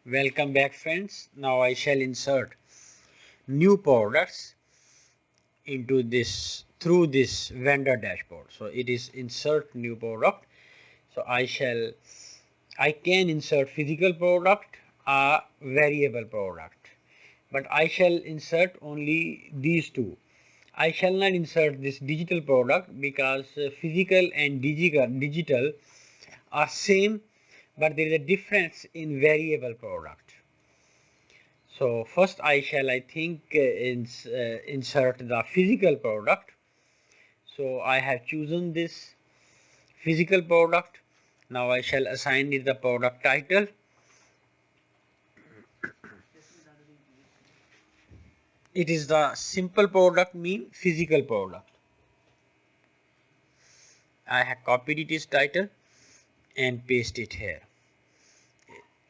Welcome back, friends. Now I shall insert new products into this through this vendor dashboard. So it is insert new product. So I can insert physical product or variable product, but I shall insert only these two. I shall not insert this digital product because physical and digital are same, but there is a difference in variable product. So first I think insert the physical product. So I have chosen this physical product. Now I shall assign it the product title. It is the simple product mean physical product. I have copied its title and paste it here.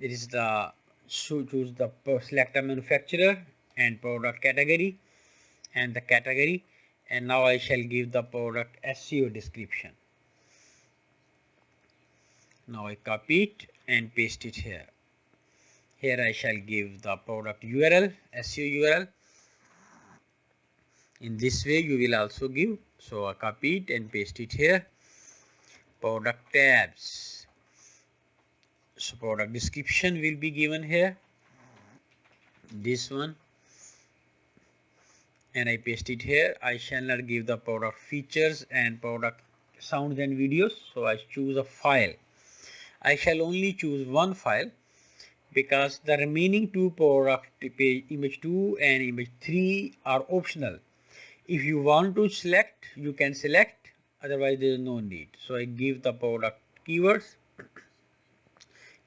It is the choose the select a manufacturer and product category and the category, and now I shall give the product SEO description. Now I copy it and paste it here. Here I shall give the product URL, SEO URL. In this way you will also give. So I copy it and paste it here. Product tabs. So product description will be given here. This one. And I paste it here. I shall not give the product features and product sounds and videos. So I choose a file. I shall only choose one file because the remaining two product page, image 2 and image 3 are optional. If you want to select, you can select, otherwise there is no need. So I give the product keywords,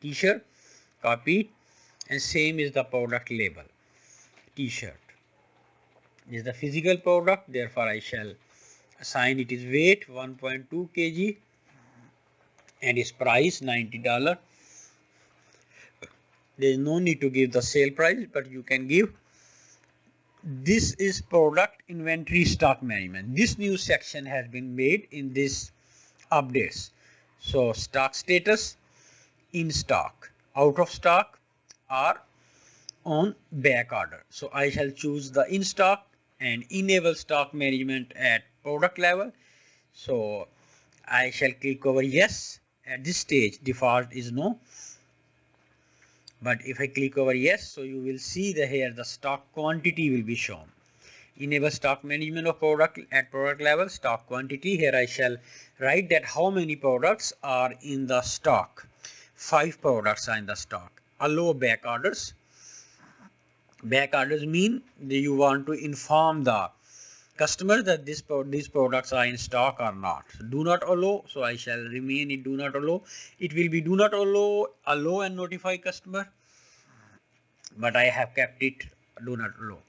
t-shirt, copy, and same is the product label, t-shirt. This is the physical product, therefore I shall assign it is weight 1.2 kg and its price $90. There is no need to give the sale price, but you can give. This is product inventory stock management. This new section has been made in this updates. So stock status, in stock, out of stock, or on back order. So I shall choose the in stock and enable stock management at product level. So I shall click over yes. At this stage default is no, but if I click over yes, so you will see that here the stock quantity will be shown. Enable stock management of product at product level, stock quantity. Here I shall write that how many products are in the stock. 5 products are in the stock. Allow back orders. Back orders mean that you want to inform the customer that these products are in stock or not. Do not allow, so I shall remain it do not allow. It will be do not allow and notify customer, but I have kept it do not allow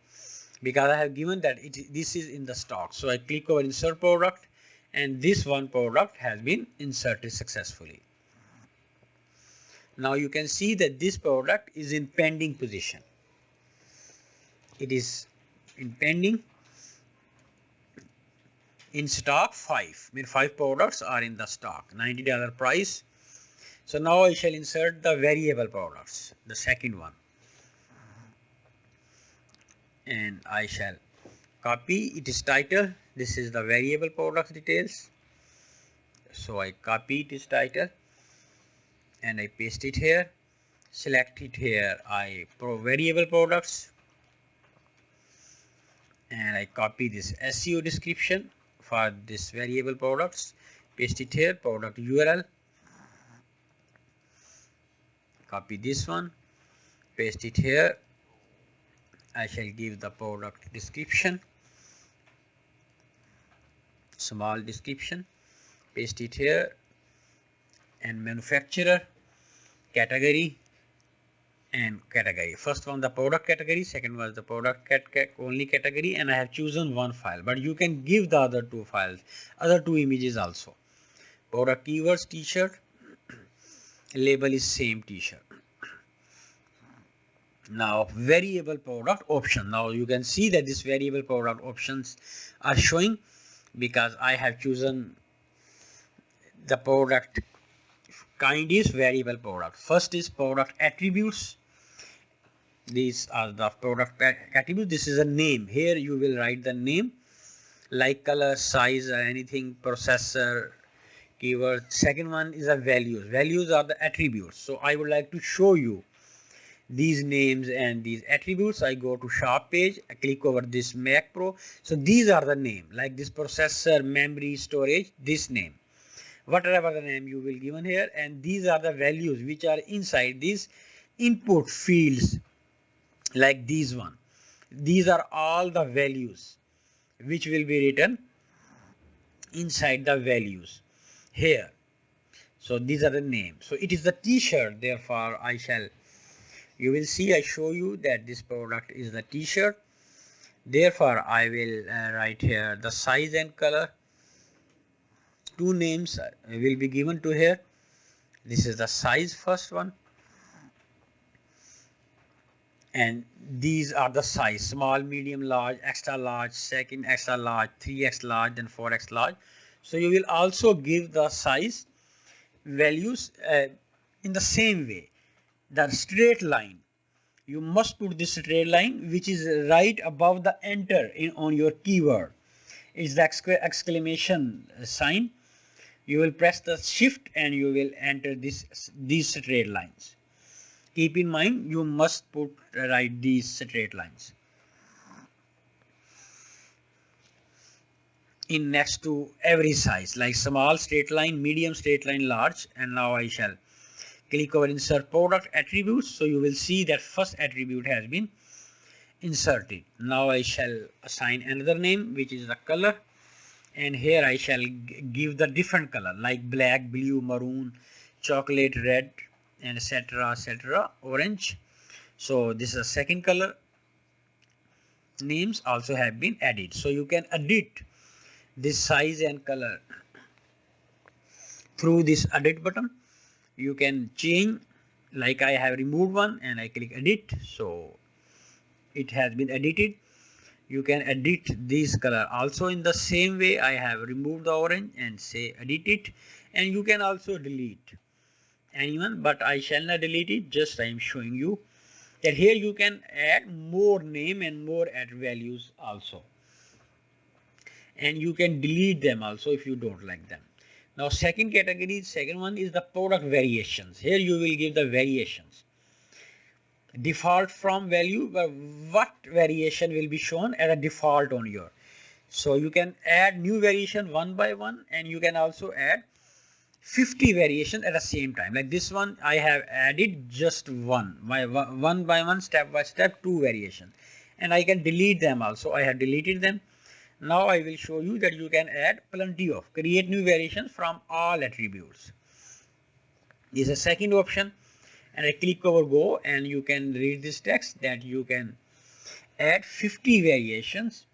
because I have given that this is in the stock. So I click over insert product and this one product has been inserted successfully. Now you can see that this product is in pending position. It is in pending. In stock 5, I mean 5 products are in the stock, $90 price. So now I shall insert the variable products, the second one, and I shall copy its title. This is the variable products details. So I copy its title and I paste it here, select it here, variable products, and I copy this SEO description for this variable products, paste it here, product URL, copy this one, paste it here. I shall give the product description, small description, paste it here, and manufacturer, category, and category. First one the product category, second was the product only category, and I have chosen one file, but you can give the other two files, other two images also. Product keywords, t-shirt, label is same t-shirt. Now variable product option. Now you can see that this variable product options are showing because I have chosen the product kind is variable product. First is product attributes. These are the product attributes. This is a name. Here you will write the name like color, size, or anything, processor, keyword. Second one is a values. Values are the attributes. So I would like to show you these names and these attributes. I go to shop page, I click over this Mac Pro. So these are the name, like this processor, memory, storage, this name, whatever the name you will given here, and these are the values which are inside these input fields, like these one. These are all the values which will be written inside the values here. So these are the names. So it is the t-shirt, therefore you will see I show you that this product is the t-shirt. Therefore I will write here the size and color. Two names will be given to here. This is the size, first one, and these are the size: small, medium, large, extra large, second extra large, 3x large, and 4x large. So you will also give the size values in the same way. The straight line, you must put this straight line which is right above the enter on your keyword. It's the exclamation sign. You will press the shift and you will enter these straight lines. Keep in mind, you must write these straight lines in next to every size, like small straight line, medium straight line, large. And now I shall click over insert product attributes. So you will see that first attribute has been inserted. Now I shall assign another name, which is the color, and here I shall give the different color like black, blue, maroon, chocolate, red, and etc., orange. So this is the second color. Names also have been added. So you can edit this size and color through this edit button. You can change, like I have removed one and I click edit, so it has been edited. You can edit this color also in the same way. I have removed the orange and say edit it, and you can also delete anyone, but I shall not delete it. Just I am showing you that here you can add more name and more add values also, and you can delete them also if you don't like them. Now second category, second one is the product variations. Here you will give the variations. Default from value, but what variation will be shown as a default on your. So you can add new variation one by one, and you can also add 50 variations at the same time. Like this one, I have added just one by one, step by step, 2 variations, and I can delete them also. I have deleted them. Now I will show you that you can add plenty of, create new variations from all attributes. This is a second option, and I click over go, and you can read this text that you can add 50 variations,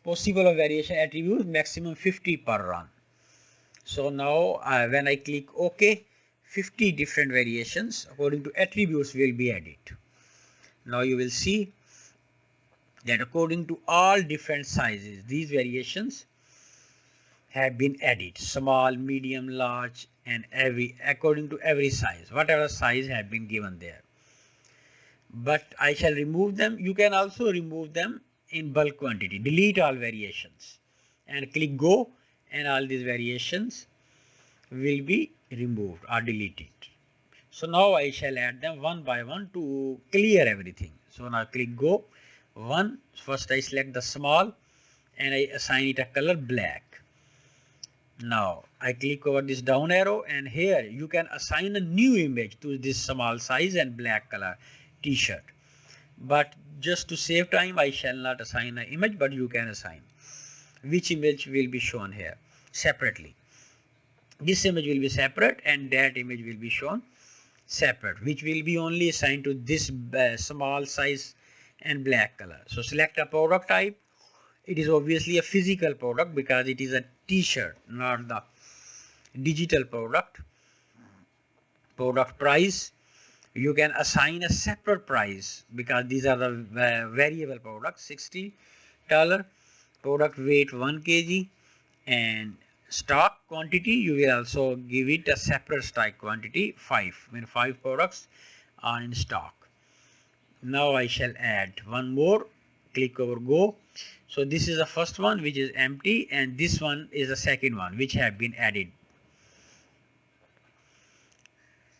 possible of variation attributes, maximum 50 per run. So now when I click OK, 50 different variations according to attributes will be added. Now you will see that according to all different sizes, these variations have been added: small, medium, large, and according to every size, whatever size have been given there. But I shall remove them. You can also remove them in bulk quantity. Delete all variations and click go, and all these variations will be removed or deleted. So now I shall add them one by one to clear everything. So now click go. One, first I select the small and I assign it a color black. Now I click over this down arrow, and here you can assign a new image to this small size and black color t-shirt. But just to save time, I shall not assign an image, but you can assign which image will be shown here separately. This image will be separate and that image will be shown separate, which will be only assigned to this small size and black color. So select a product type. It is obviously a physical product because it is a t-shirt, not the digital product. Product price, you can assign a separate price because these are the variable products. $60. Product weight 1 kg, and stock quantity, you will also give it a separate stock quantity 5. When 5 products are in stock. Now I shall add one more. Click over go. So this is the first one which is empty, and this one is the second one which have been added.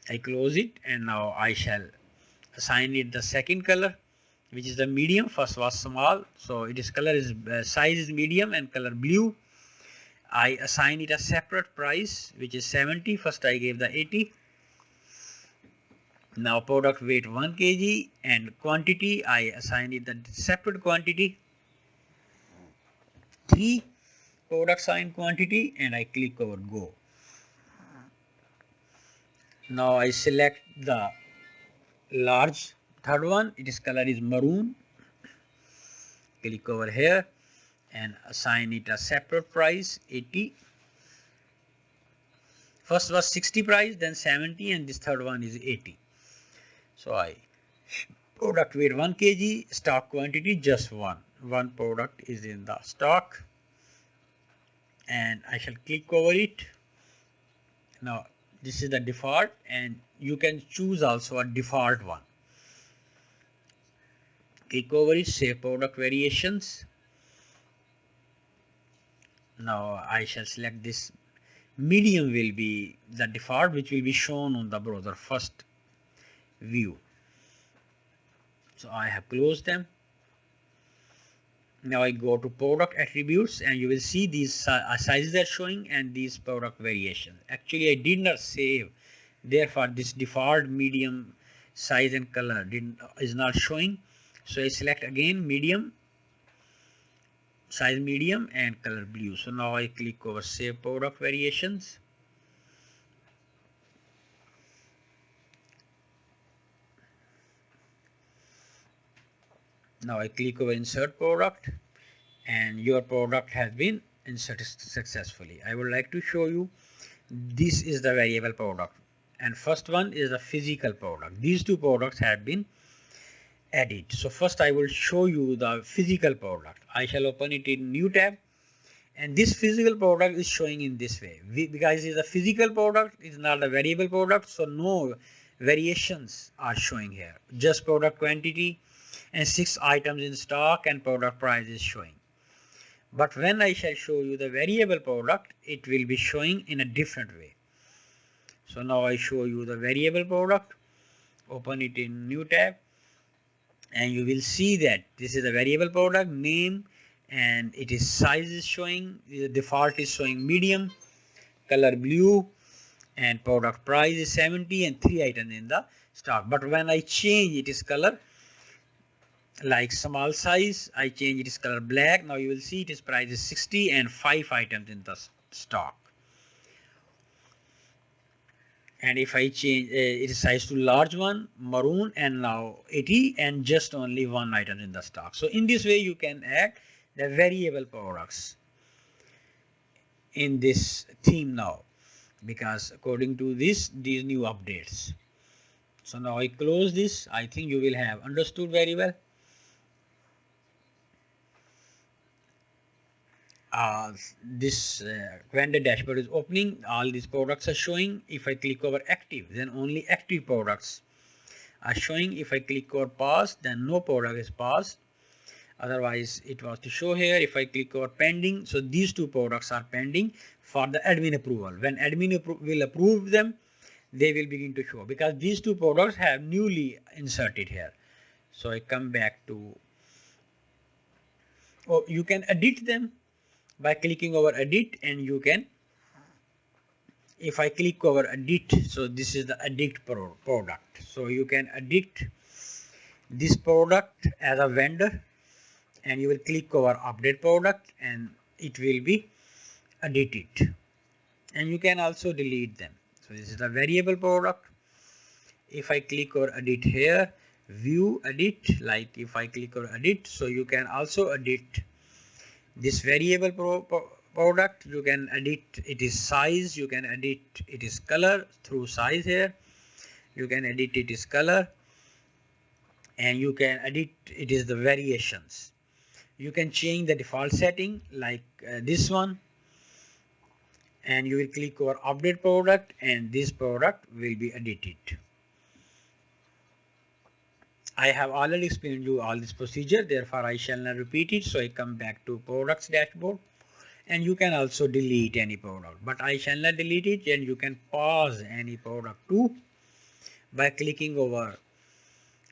I close it, and now I shall assign it the second color, which is the medium. First was small, so it is color is size is medium and color blue. I assign it a separate price, which is 70. First I gave the 80. Now product weight 1 kg, and quantity I assign it the separate quantity 3 product sign quantity, and I click over go. Now I select the large third one, its color is maroon. Click over here and assign it a separate price 80. First was 60 price, then 70, and this third one is 80. So I product weight 1 kg, stock quantity just one product is in the stock, and I shall click over it. Now this is the default, and you can choose also a default one. Click over it, save product variations. Now I shall select this medium will be the default, which will be shown on the browser first view. So I have closed them. Now I go to product attributes, and you will see these sizes are showing and these product variations. Actually I did not save, therefore this default medium size and color is not showing. So I select again medium, size medium and color blue. So now I click over save product variations. Now I click over insert product, and your product has been inserted successfully. I would like to show you, this is the variable product, and first one is the physical product. These two products have been added. So first I will show you the physical product. I shall open it in new tab, and this physical product is showing in this way. Because it is a physical product, it is not a variable product, so no variations are showing here. Just product quantity and 6 items in stock and product price is showing. But when I shall show you the variable product, it will be showing in a different way. So now I show you the variable product. Open it in new tab, and you will see that this is a variable product name, and it is size is showing, the default is showing medium, color blue, and product price is 70 and 3 items in the stock. But when I change it is color, like small size, I change it is color black. Now you will see it is price is 60 and 5 items in the stock. And if I change it is size to large one, maroon, and now 80 and just only 1 item in the stock. So in this way you can add the variable products in this theme now, because according to these new updates. So now I close this. I think you will have understood very well. This vendor dashboard is opening. All these products are showing. If I click over active, then only active products are showing. If I click over pause, then no product is paused. Otherwise it was to show here. If I click over pending, so these two products are pending for the admin approval. When admin will approve them, they will begin to show, because these two products have newly inserted here. So I come back to, you can edit them by clicking over edit, and you can, if I click over edit, so this is the edit product. So you can edit this product as a vendor, and you will click over update product and it will be edited, and you can also delete them. So this is the variable product. If I click over edit here, view edit, like if I click over edit, so you can also edit this variable product. You can edit it is size, you can edit it is color through size here, you can edit it is color, and you can edit it is the variations. You can change the default setting like this one, and you will click over update product, and this product will be edited. I have already explained you all this procedure, therefore I shall not repeat it. So I come back to products dashboard, and you can also delete any product, but I shall not delete it, and you can pause any product too by clicking over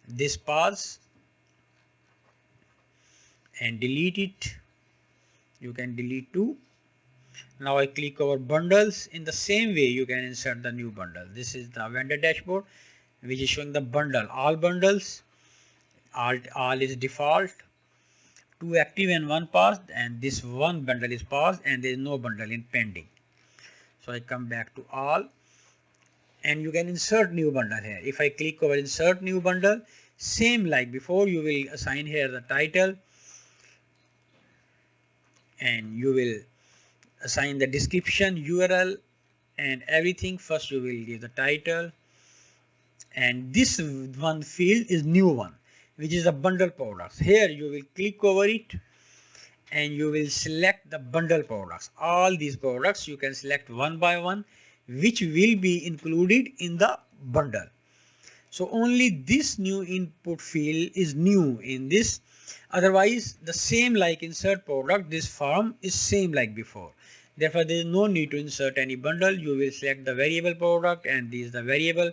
this pause and delete it. You can delete too. Now I click over bundles. In the same way you can insert the new bundle. This is the vendor dashboard which is showing the bundle, all bundles, all is default, 2 active and 1 paused, and this one bundle is paused and there is no bundle in pending. So I come back to all, and you can insert new bundle here. If I click over insert new bundle, same like before, you will assign here the title, and you will assign the description, URL and everything. First you will give the title, and this one field is new one, which is the bundle products. Here you will click over it and you will select the bundle products. All these products you can select one by one, which will be included in the bundle. So only this new input field is new in this. Otherwise the same like insert product, this form is same like before. Therefore there is no need to insert any bundle. You will select the variable product, and this is the variable.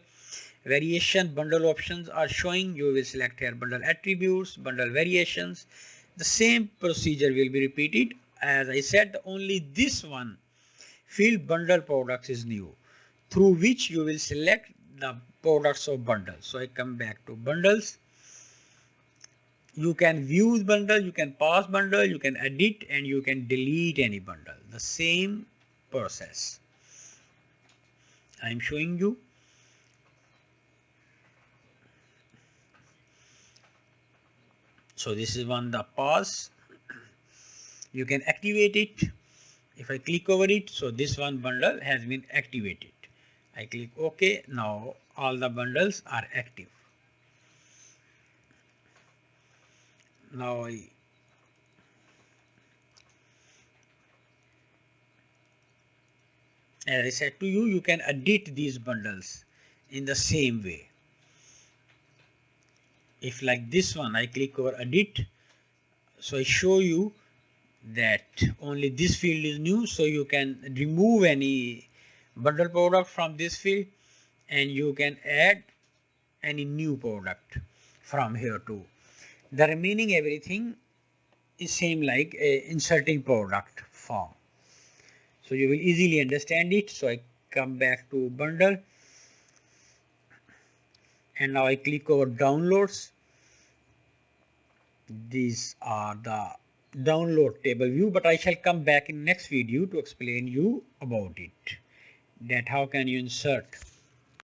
Variation bundle options are showing. You will select here bundle attributes, bundle variations. The same procedure will be repeated. As I said, only this one field bundle products is new, through which you will select the products of bundle. So I come back to bundles. You can view bundle, you can pause bundle, you can edit, and you can delete any bundle. The same process I am showing you. So this is one, the pause. You can activate it. If I click over it, so this one bundle has been activated. I click OK. Now all the bundles are active. Now as I said to you, you can edit these bundles in the same way. If like this one, I click over edit, so I show you that only this field is new, so you can remove any bundle product from this field, and you can add any new product from here too. The remaining everything is same like inserting product form. So you will easily understand it. So I come back to bundle, and now I click over downloads. These are the download table view, but I shall come back in next video to explain you about it, that how can you insert